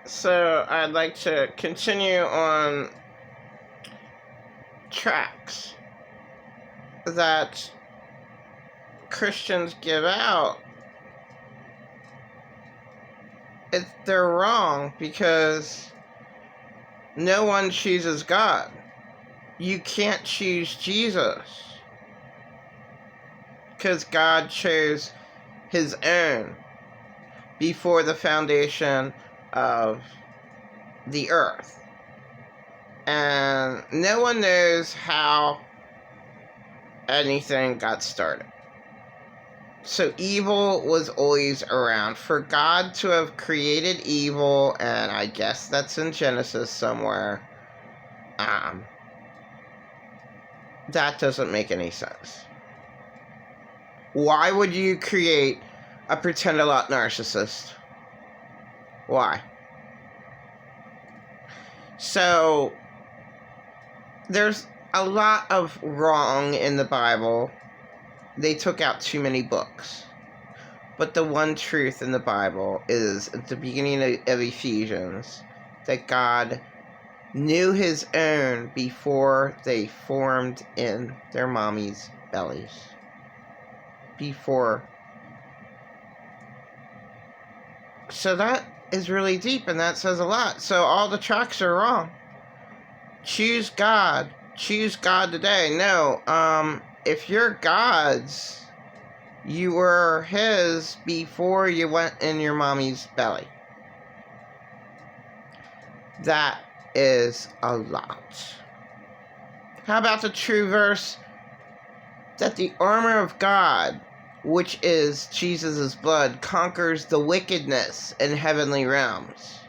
So I'd like to continue on tracts that Christians give out. They're wrong because no one chooses God. You can't choose Jesus because God chose his own before the foundation of the earth. And no one knows how anything got started. So evil was always around. For God to have created evil, and I guess that's in Genesis somewhere, that doesn't make any sense. Why would you create a pretend-a-lot narcissist? Why? So, there's a lot of wrong in the Bible. They took out too many books. But the one truth in the Bible is, at the beginning of Ephesians, that God knew his own before they formed in their mommy's bellies. Before. So that is really deep, and that says a lot. So all the tracts are wrong. Choose God. Choose God today. No, if you're God's, you were his before you went in your mommy's belly. That is a lot. How about the true verse that the armor of God, which is Jesus' blood, conquers the wickedness in heavenly realms?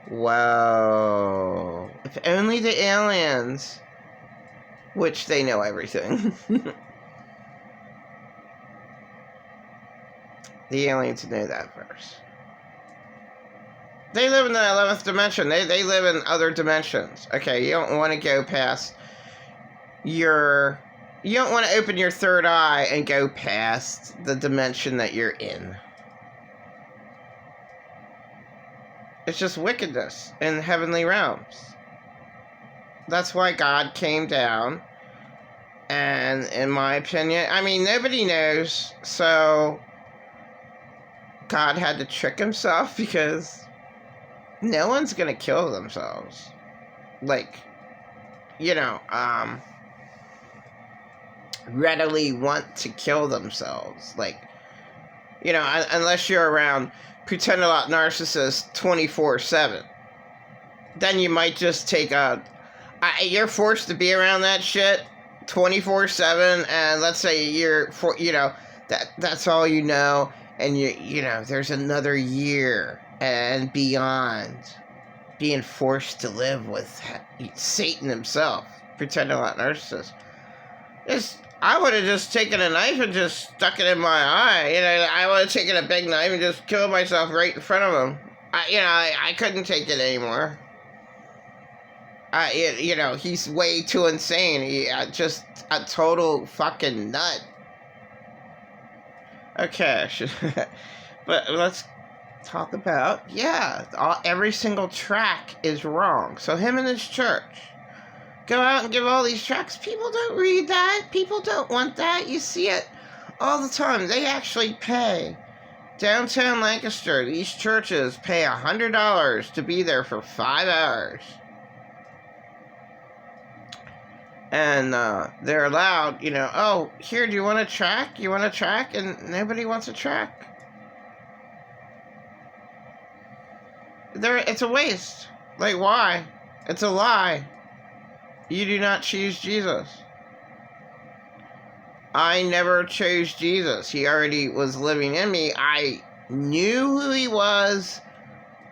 Whoa. If only the aliens, which they know everything. The aliens know that verse. They live in the 11th dimension. They live in other dimensions. Okay, you don't want to go past your... You don't want to open your third eye and go past the dimension that you're in. It's just wickedness in heavenly realms. That's why God came down. And in my opinion, I mean, nobody knows. So God had to trick himself because no one's going to kill themselves. Like, readily want to kill themselves. Like, unless you're around pretend-a-lot narcissists 24/7. Then you might just take you're forced to be around that shit 24/7, and let's say that's all you know, and there's another year and beyond being forced to live with Satan himself, pretend-a-lot narcissist. I would have just taken a knife and just stuck it in my eye. I would have taken a big knife and just killed myself right in front of him. I couldn't take it anymore. He's way too insane. Just a total fucking nut. Okay, but let's talk about, every single track is wrong. So him and his church go out and give all these tracts. People don't read that. People don't want that. You see it all the time. They actually pay. Downtown Lancaster, these churches pay $100 to be there for 5 hours. And they're allowed, here, do you want a tract? You want a tract? And nobody wants a tract. It's a waste. Like, why? It's a lie. You do not choose Jesus. I never chose Jesus. He already was living in me. I knew who he was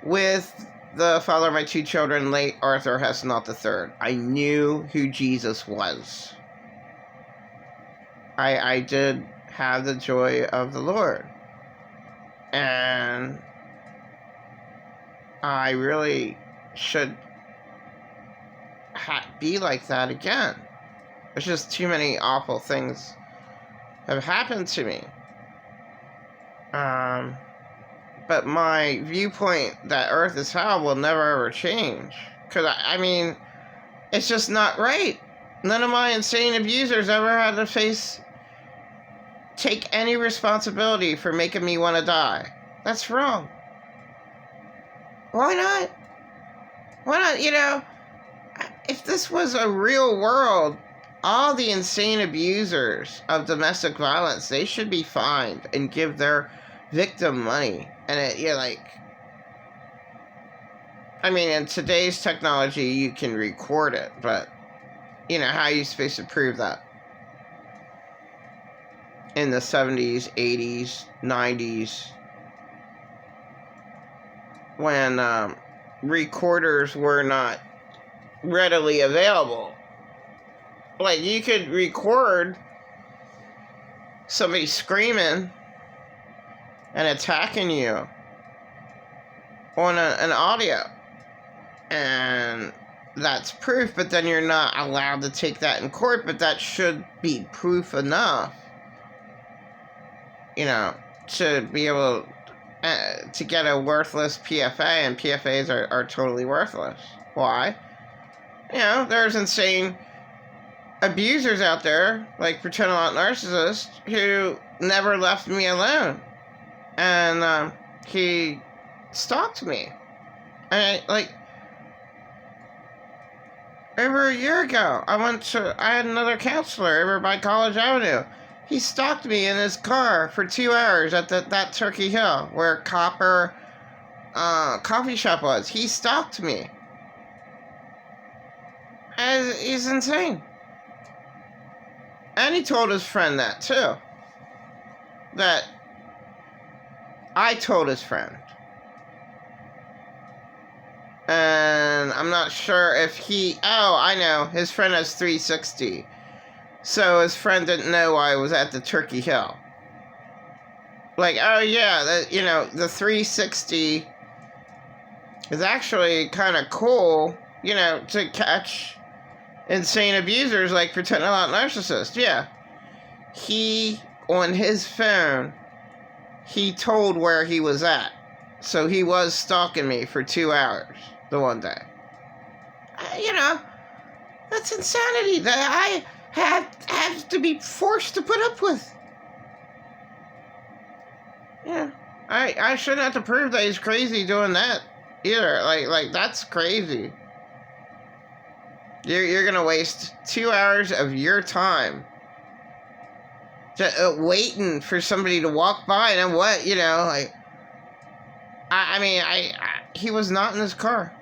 with the father of my 2 children, late Arthur Hessenalt III. I knew who Jesus was. I did have the joy of the Lord. And I really should be like that again. There's just too many awful things have happened to me. but my viewpoint that Earth is hell will never ever change. Because, I mean, it's just not right. None of my insane abusers ever had to take any responsibility for making me want to die. That's wrong. Why not? Why not, if this was a real world, all the insane abusers of domestic violence, they should be fined and give their victim money. And in today's technology, you can record it, but, how are you supposed to prove that? In the 70s, 80s, 90s, when recorders were not readily available. Like, you could record somebody screaming and attacking you on an audio. And that's proof, but then you're not allowed to take that in court, but that should be proof enough, to be able to get a worthless PFA, and PFAs are totally worthless. Why? There's insane abusers out there, like pretend a lot narcissists, who never left me alone. And he stalked me. And over a year ago, I had another counselor over by College Avenue. He stalked me in his car for 2 hours at that Turkey Hill where Copper coffee shop was. He stalked me. And he's insane. And he told his friend that too. That I told his friend. And I'm not sure if I know, his friend has 360. So his friend didn't know I was at the Turkey Hill. The 360 is actually kind of cool, to catch insane abusers like pretend a lot narcissists. Yeah. He, on his phone, he told where he was at. So he was stalking me for 2 hours the one day. That's insanity that I have to be forced to put up with. Yeah. I shouldn't have to prove that he's crazy doing that either. Like that's crazy. You're gonna waste 2 hours of your time waiting for somebody to walk by, and then what? He was not in his car,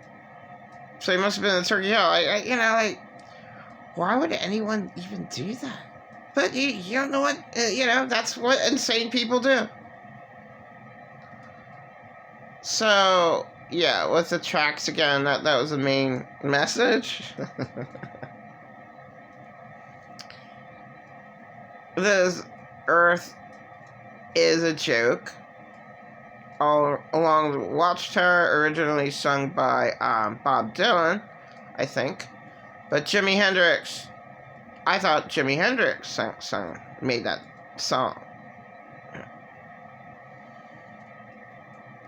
so he must have been in Turkey Hill. Why would anyone even do that? But you don't know what that's what insane people do. So yeah, with the tracts again, that was the main message. This Earth is a joke. All Along the Watchtower, originally sung by Bob Dylan, I think. But Jimi Hendrix, I thought Jimi Hendrix made that song.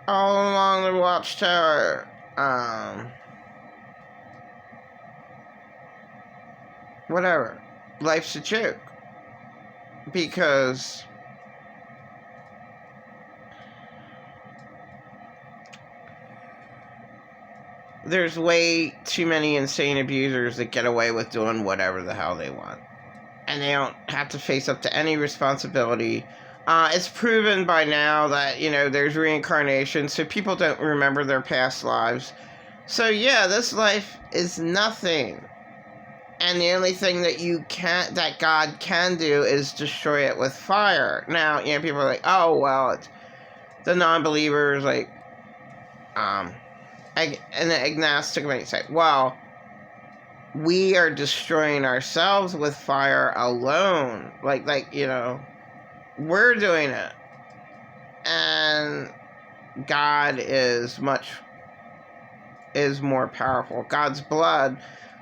All Along the Watchtower, whatever. Life's a joke. Because there's way too many insane abusers that get away with doing whatever the hell they want. And they don't have to face up to any responsibility. It's proven by now that, there's reincarnation, so people don't remember their past lives. So yeah, this life is nothing. And the only thing that God can do is destroy it with fire. Now, people are like, oh, well, it's the non-believers, and the agnostic might say, well, we are destroying ourselves with fire alone. We're doing it. And God is more powerful. God's blood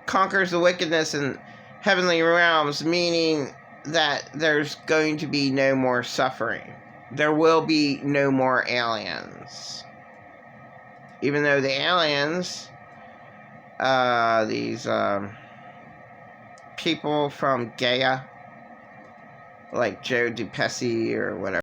conquers the wickedness in heavenly realms, meaning that there's going to be no more suffering. there will be no more aliens. Even though the aliens, these people from Gaia, like Joe DePesce or whatever,